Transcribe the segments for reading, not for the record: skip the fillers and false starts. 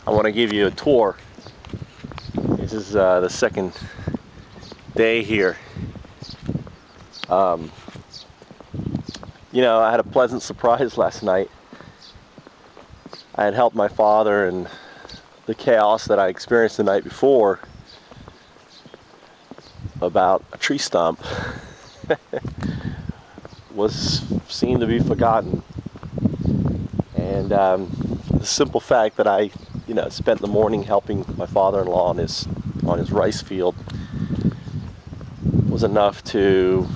I want to give you a tour. This is the second day here. You know, I had a pleasant surprise last night. I had helped my father, and the chaos that I experienced the night before about a tree stump seemed to be forgotten. And the simple fact that I, spent the morning helping my father-in-law on his rice field was enough to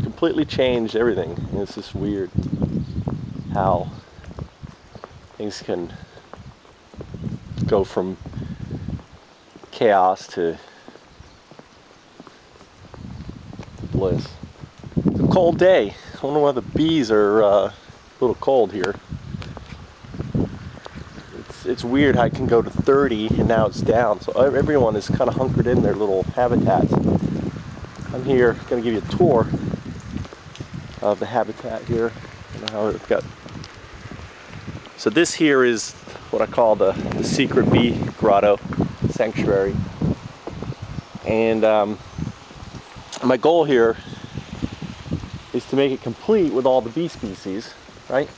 completely change everything. And it's just weird how things can go from chaos to bliss. It's a cold day. I wonder why the bees are a little cold here. It's weird how it can go to 30 and now it's down. So everyone is kind of hunkered in their little habitats. I'm here going to give you a tour of the habitat here. I don't know how it's got. So this here is what I call the Secret Bee Grotto Sanctuary. And my goal here is to make it complete with all the bee species, right?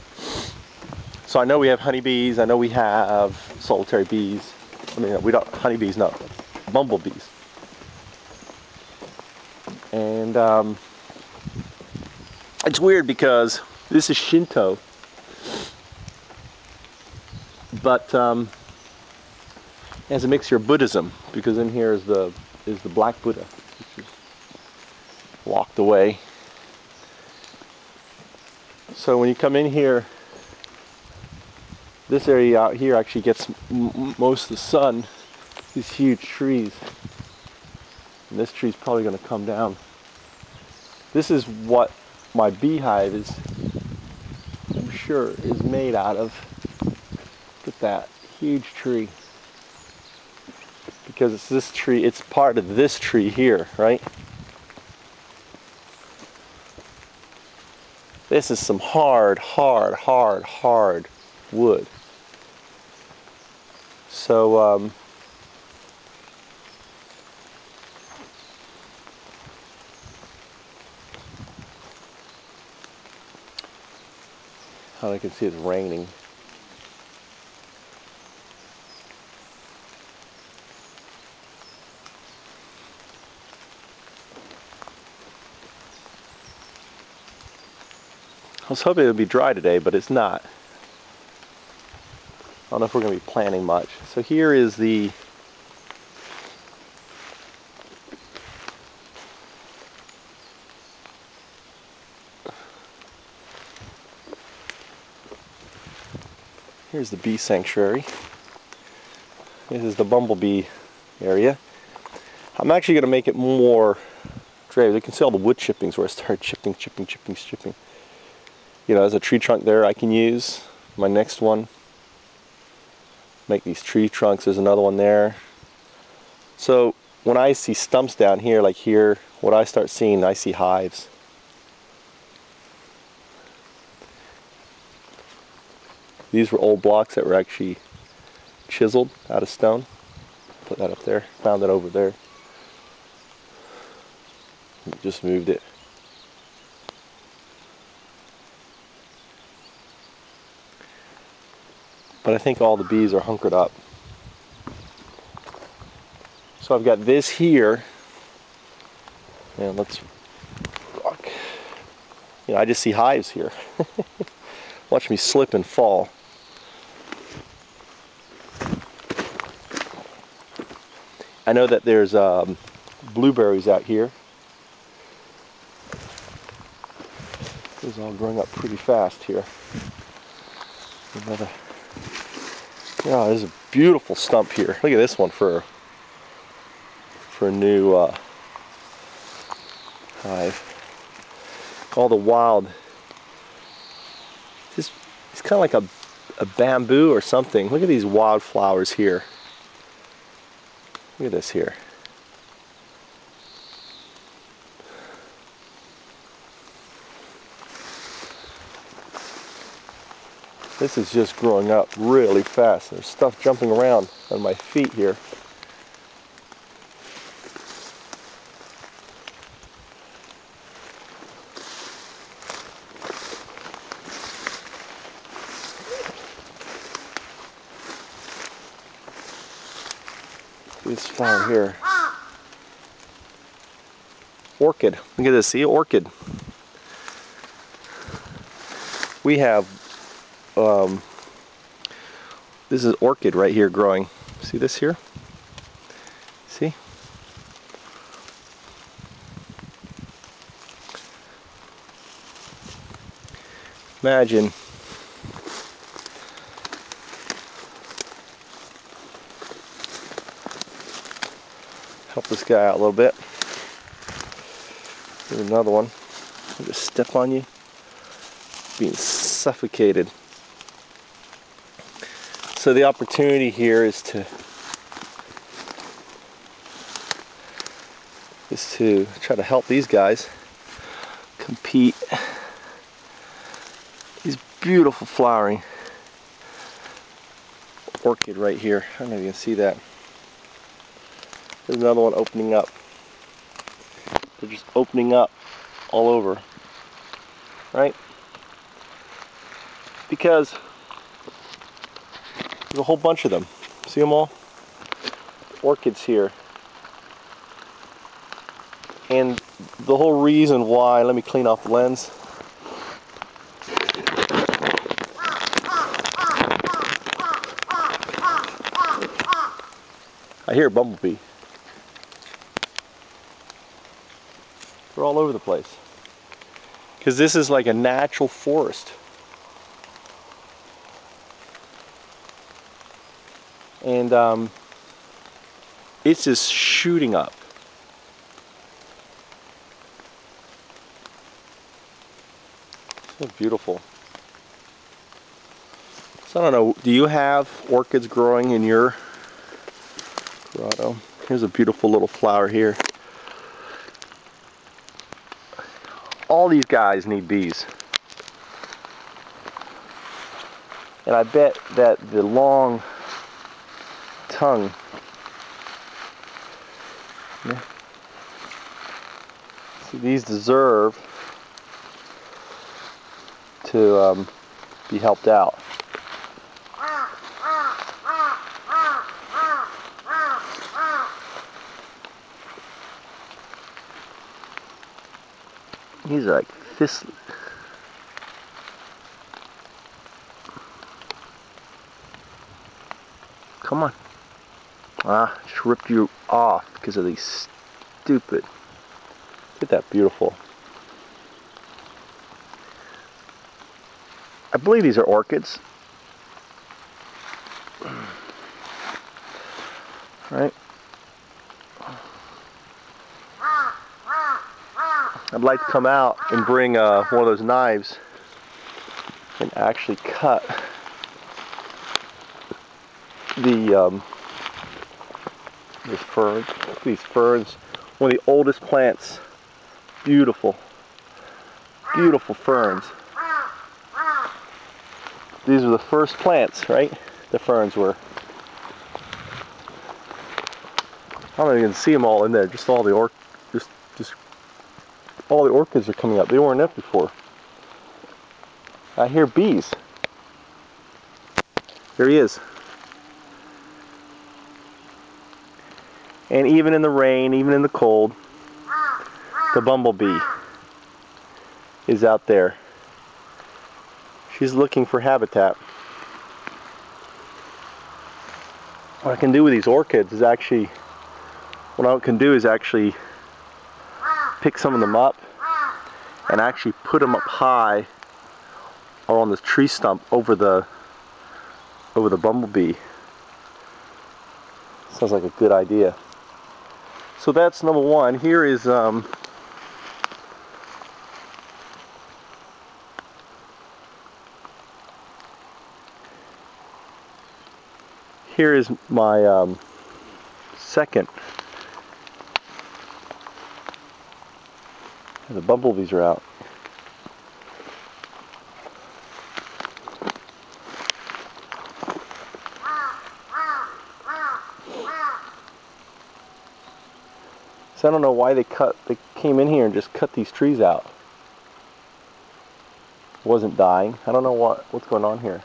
So I know we have honeybees, I know we have solitary bees. I mean, we don't, honeybees, no, bumblebees. And it's weird because this is Shinto, but it has a mixture of Buddhism, because in here is the Black Buddha, which is locked away. So when you come in here, this area out here actually gets most of the sun. These huge trees, and this tree's probably going to come down. This is what my beehive is, I'm sure, is made out of. Look at that huge tree, because it's this tree, it's part of this tree here, right? This is some hard wood. So I can see it's raining. I was hoping it would be dry today, but it's not. I don't know if we're going to be planting much. So here is here's the bee sanctuary. This is the bumblebee area. I'm actually going to make it more draped. You can see all the wood chippings where I started chipping. You know, there's a tree trunk there I can use. My next one, make these tree trunks. There's another one there. So when I see stumps down here, like here, what I start seeing, I see hives. These were old blocks that were actually chiseled out of stone. Put that up there. Found it over there. Just moved it. But I think all the bees are hunkered up. So I've got this here. And let's walk. You know, I just see hives here. Watch me slip and fall. I know that there's blueberries out here. This is all growing up pretty fast here. Another. Yeah, there's a beautiful stump here. Look at this one for a new hive. All the wild. It's kind of like a bamboo or something. Look at these wildflowers here. Look at this here. This is just growing up really fast. There's stuff jumping around on my feet here. This flower here. Orchid. Look at this. See, orchid. We have this is orchid right here growing. See this here? See? Imagine help this guy out a little bit. Here's another one. I'll just step on you. Being suffocated. So the opportunity here is to try to help these guys compete. These beautiful flowering orchid right here. I don't know if you can see that. There's another one opening up. They're just opening up all over, right? Because there's a whole bunch of them. See them all? Orchids here. And the whole reason why, let me clean off the lens. I hear a bumblebee. They're all over the place. Because this is like a natural forest. And it's just shooting up. So beautiful. So I don't know, do you have orchids growing in your grotto? Here's a beautiful little flower here. All these guys need bees. And I bet that the long tongue, yeah. See, these deserve to be helped out. These are like fist. Come on. Ah, just ripped you off because of these stupid. Look at that beautiful. I believe these are orchids. Right? I'd like to come out and bring one of those knives and actually cut the these ferns. Look at these ferns. One of the oldest plants. Beautiful. Beautiful ferns. These are the first plants, right? The ferns were. I don't even see them all in there. Just all the all the orchids are coming up. They weren't up before. I hear bees. There he is. And even in the rain, even in the cold, the bumblebee is out there. She's looking for habitat. What I can do with these orchids is actually, pick some of them up and actually put them up high or on this tree stump over the bumblebee. Sounds like a good idea. So that's number one. Here is here is my second. The bumblebees are out. So I don't know why they came in here and just cut these trees out. It wasn't dying. I don't know what's going on here.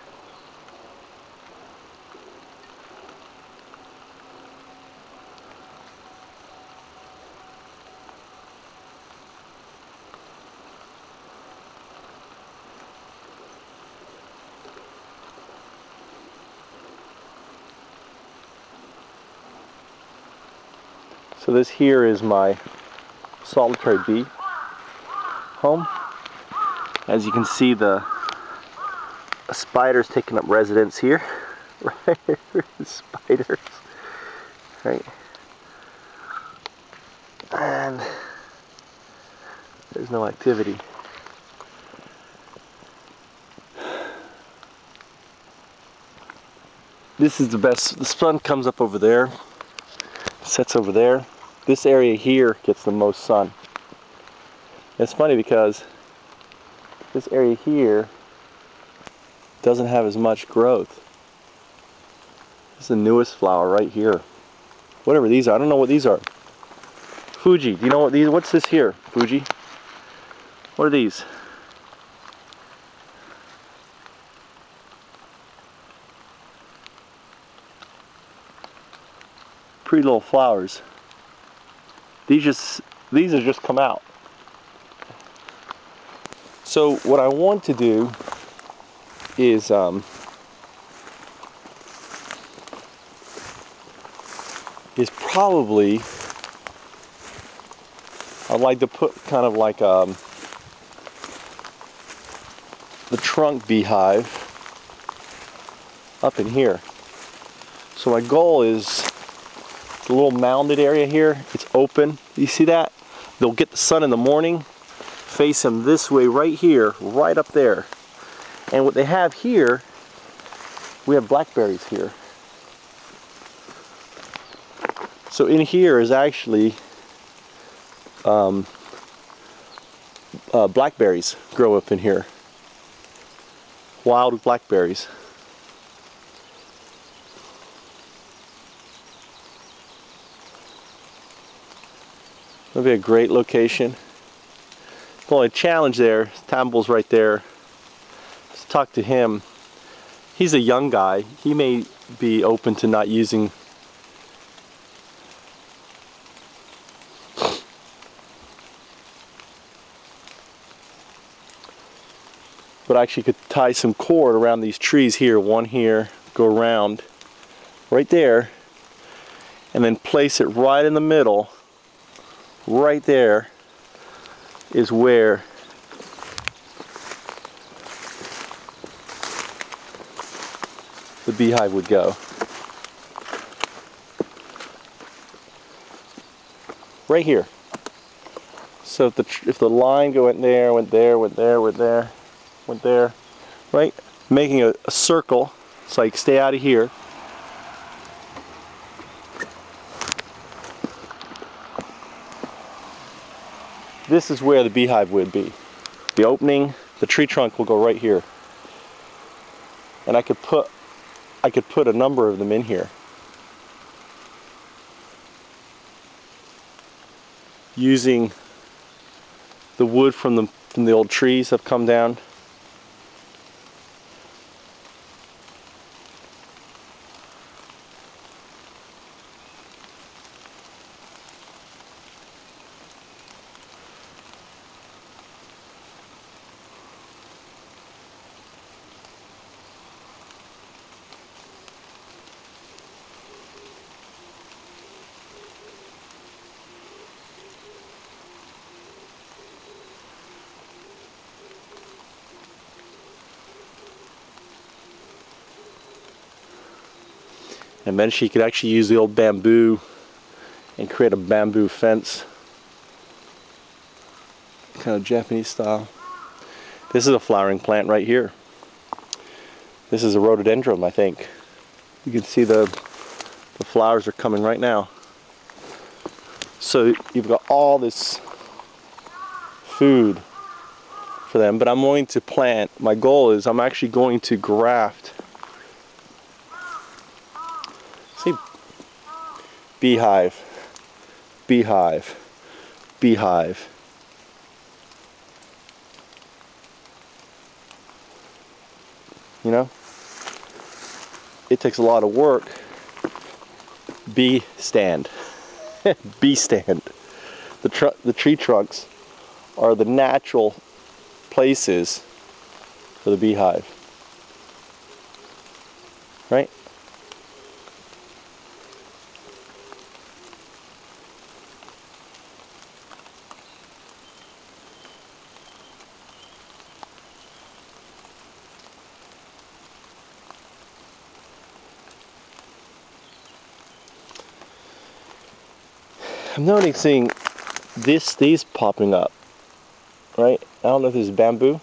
So this here is my solitary bee home. As you can see, the spider's taking up residence here. Right, spiders. Right. And there's no activity. This is the best. The sun comes up over there, sets over there. This area here gets the most sun. It's funny because this area here doesn't have as much growth. This is the newest flower right here. Whatever these are, I don't know what these are. Fuji, do you know what these, what's this here, Fuji? What are these? Pretty little flowers. These have just come out. So what I want to do is probably I'd like to put kind of like the trunk beehive up in here. So my goal is the little mounded area here, it's open. You see that? They'll get the sun in the morning, face them this way right here, right up there. And what they have here, we have blackberries here. So in here is actually blackberries grow up in here. Wild blackberries. That'd be a great location. The only challenge there, Tamble's right there. Let's talk to him. He's a young guy. He may be open to not using but I actually could tie some cord around these trees here, one here, go around right there, and then place it right in the middle. Right there is where the beehive would go. Right here. So if the line went there, went there, went there, went there, went there, right? Making a circle. It's like stay out of here. This is where the beehive would be. The opening, the tree trunk will go right here. And I could put a number of them in here. Using the wood from the old trees that have come down. And then she could actually use the old bamboo and create a bamboo fence. Kind of Japanese style. This is a flowering plant right here. This is a rhododendron, I think. You can see the flowers are coming right now. So you've got all this food for them, but I'm going to plant, my goal is I'm actually going to graft. See, beehive, beehive, beehive. You know, it takes a lot of work. Bee stand. Bee stand. The tree trunks are the natural places for the beehive. Right? I'm noticing these popping up, right? I don't know if this is bamboo.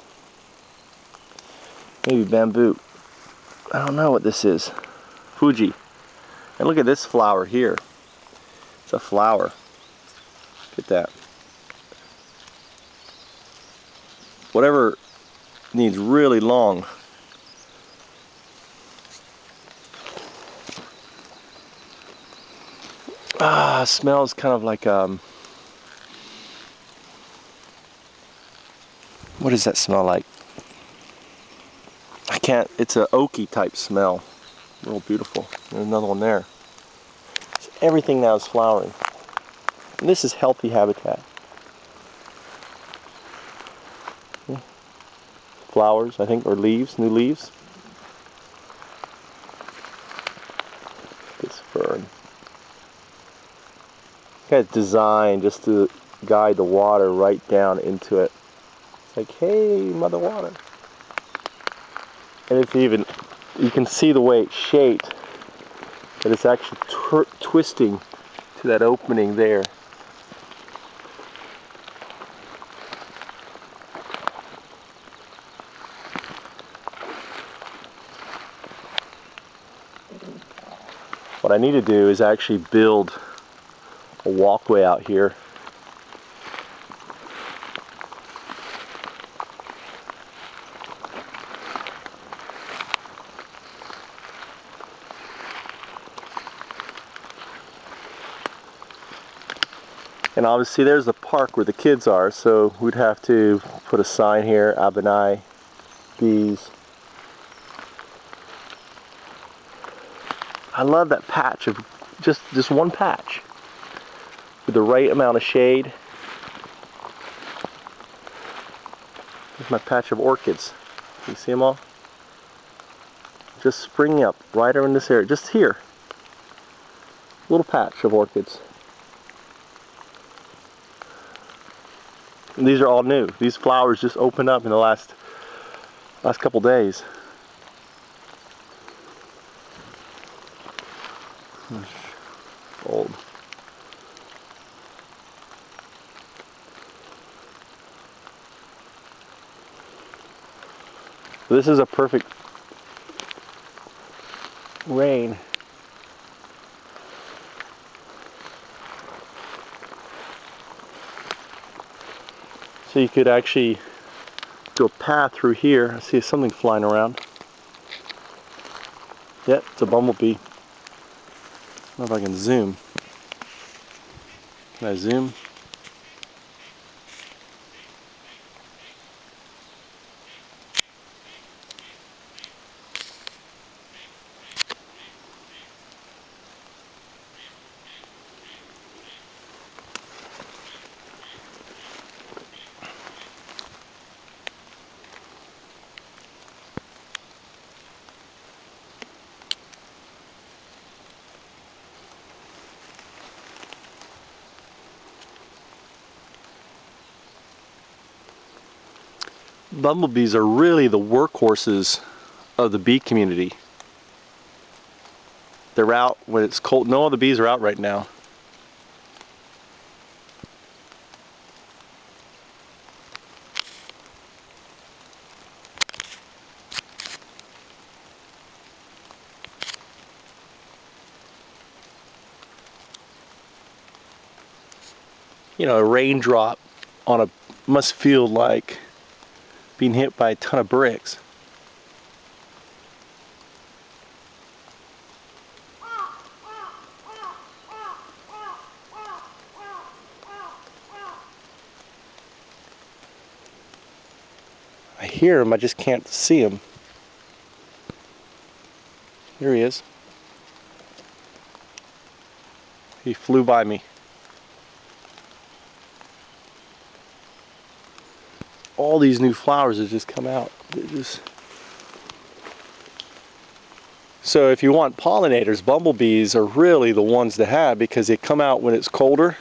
Maybe bamboo. I don't know what this is. Fuji. And look at this flower here. It's a flower. Look at that. Whatever needs really long. Smells kind of like what does that smell like? I can't, it's an oaky type smell. Real beautiful. There's another one there. So everything now is flowering. And this is healthy habitat. Yeah. Flowers, I think, or leaves, new leaves. This fern. It's designed just to guide the water right down into it. It's like, hey, Mother Water. And it's even, you can see the way it's shaped, that it's actually twisting to that opening there. What I need to do is actually build a walkway out here. And obviously there's the park where the kids are, so we'd have to put a sign here, Abenai, bees. I love that patch of just one patch with the right amount of shade. Here's my patch of orchids. You see them all? Just springing up right around this area, just here. Little patch of orchids. And these are all new. These flowers just opened up in the last couple days. Old. This is a perfect rain. So you could actually do a path through here. I see something flying around. Yeah, it's a bumblebee. I don't know if I can zoom. Can I zoom? Bumblebees are really the workhorses of the bee community. They're out when it's cold. No other bees are out right now. You know, a raindrop on a must feel like being hit by a ton of bricks. I hear him, I just can't see him. Here he is. He flew by me. All these new flowers have just come out. So if you want pollinators, bumblebees are really the ones to have because they come out when it's colder.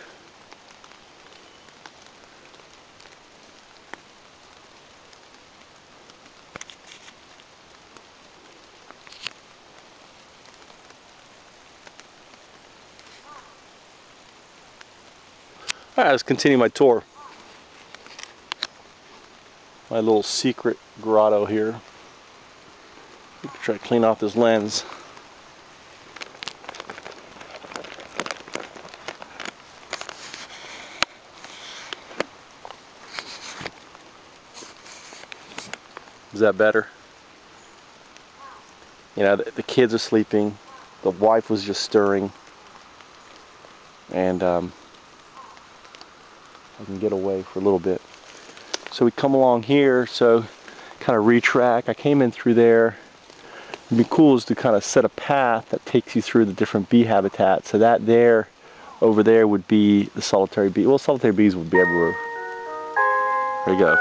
Alright, let's continue my tour. My little secret grotto here. Try to clean off this lens. Is that better? You know, the kids are sleeping. The wife was just stirring. And I can get away for a little bit. So we come along here, so kind of retrack. I came in through there. It'd be cool is to kind of set a path that takes you through the different bee habitats. So that there, over there would be the solitary bee. Well, solitary bees would be everywhere. There you go.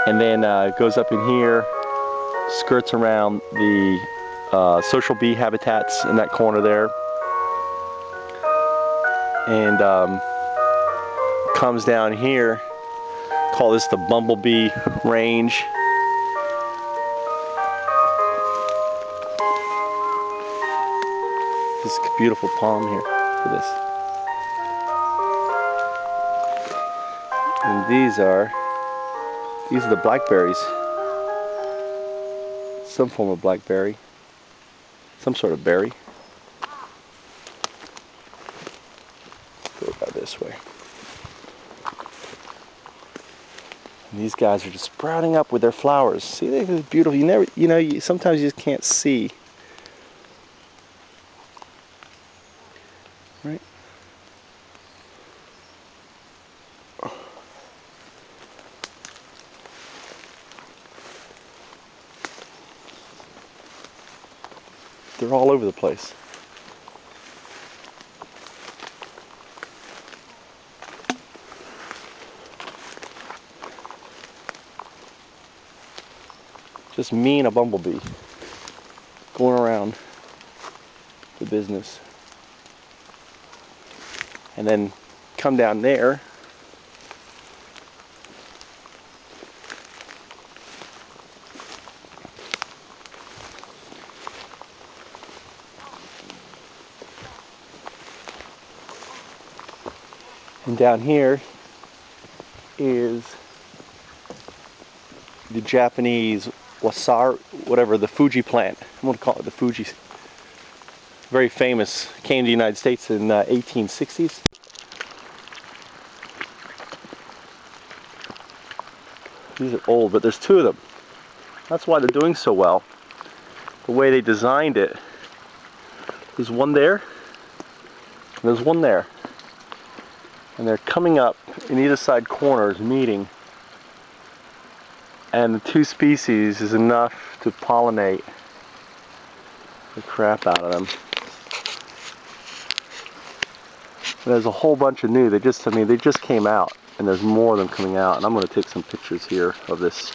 And then it goes up in here, skirts around the social bee habitats in that corner there. And comes down here. Call this the bumblebee range. This beautiful palm here. Look at this. And these are the blackberries. Some form of blackberry. Some sort of berry. Go about this way. And these guys are just sprouting up with their flowers. See, they're beautiful. Sometimes you just can't see. Right? They're all over the place. Just me and a bumblebee going around the business. And then come down there. And down here is the Japanese whatever, the Fuji plant. I'm going to call it the Fuji. Very famous. Came to the United States in 1860s. These are old, but there's two of them. That's why they're doing so well. The way they designed it. There's one there, and there's one there. And they're coming up in either side corners, meeting. And the two species is enough to pollinate the crap out of them. And there's a whole bunch of new. They just came out, and there's more of them coming out. And I'm going to take some pictures here of this